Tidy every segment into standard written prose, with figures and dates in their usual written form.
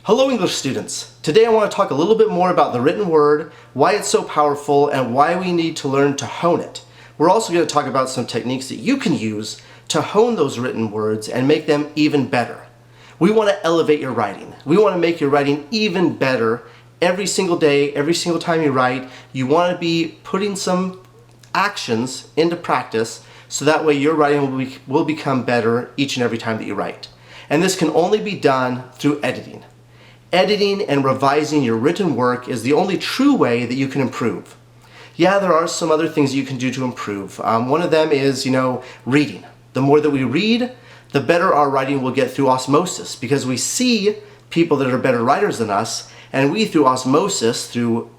Hello English students! Today I want to talk a little bit more about the written word, why it's so powerful, and why we need to learn to hone it. We're also going to talk about some techniques that you can use to hone those written words and make them even better. We want to elevate your writing. We want to make your writing even better every single day, every single time you write. You want to be putting some actions into practice so that way your writing will become better each and every time that you write. And this can only be done through editing. Editing and revising your written work is the only true way that you can improve. Yeah, there are some other things you can do to improve. One of them is, reading. The more that we read, the better our writing will get through osmosis, because we see people that are better writers than us, and we, through osmosis, through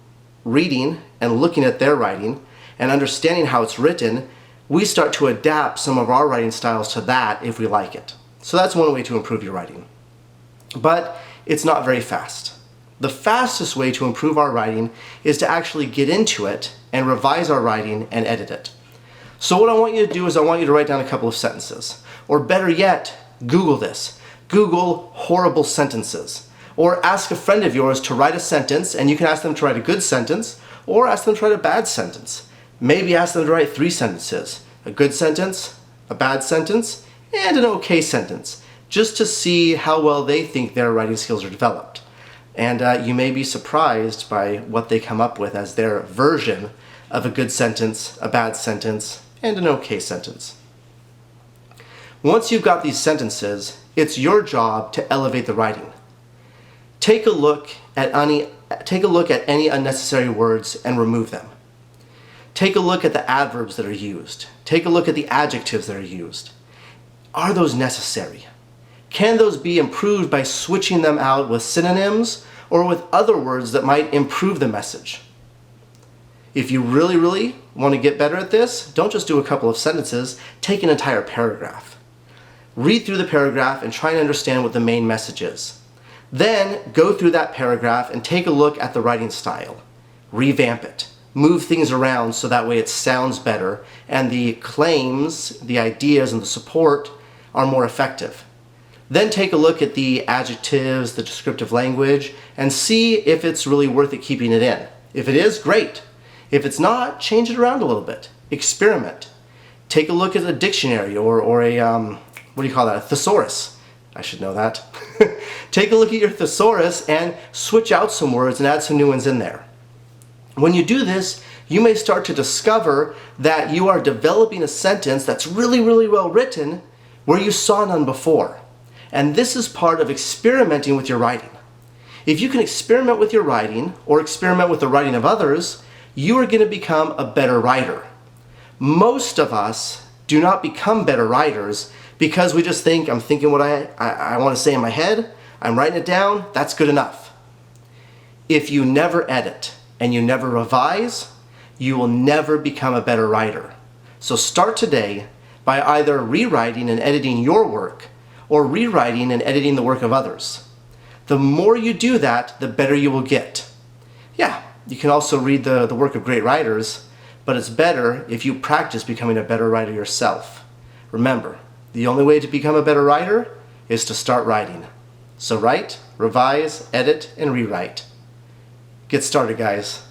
reading and looking at their writing and understanding how it's written, we start to adapt some of our writing styles to that if we like it. So that's one way to improve your writing. But it's not very fast. The fastest way to improve our writing is to actually get into it and revise our writing and edit it. So what I want you to do is I want you to write down a couple of sentences. Or better yet, Google this. Google horrible sentences. Or ask a friend of yours to write a sentence, and you can ask them to write a good sentence, or ask them to write a bad sentence. Maybe ask them to write 3 sentences. A good sentence, a bad sentence, and an okay sentence, just to see how well they think their writing skills are developed. And you may be surprised by what they come up with as their version of a good sentence, a bad sentence, and an okay sentence. Once you've got these sentences, it's your job to elevate the writing. Take a look at any unnecessary words and remove them. Take a look at the adverbs that are used. Take a look at the adjectives that are used. Are those necessary? Can those be improved by switching them out with synonyms or with other words that might improve the message? If you really want to get better at this, don't just do a couple of sentences, take an entire paragraph. Read through the paragraph and try and understand what the main message is. Then go through that paragraph and take a look at the writing style. Revamp it. Move things around so that way it sounds better and the claims, the ideas, and the support are more effective. Then take a look at the adjectives, the descriptive language, and see if it's really worth it keeping it in. If it is, great. If it's not, change it around a little bit. Experiment. Take a look at a dictionary or a, a thesaurus. I should know that. Take a look at your thesaurus and switch out some words and add some new ones in there. When you do this, you may start to discover that you are developing a sentence that's really well written where you saw none before. And this is part of experimenting with your writing. If you can experiment with your writing or experiment with the writing of others, you are going to become a better writer. Most of us do not become better writers because we just think, I'm thinking what I want to say in my head, I'm writing it down, that's good enough. If you never edit and you never revise, you will never become a better writer. So start today by either rewriting and editing your work or rewriting and editing the work of others. The more you do that, the better you will get. Yeah, you can also read the work of great writers, but it's better if you practice becoming a better writer yourself. Remember, the only way to become a better writer is to start writing. So write, revise, edit, and rewrite. Get started, guys.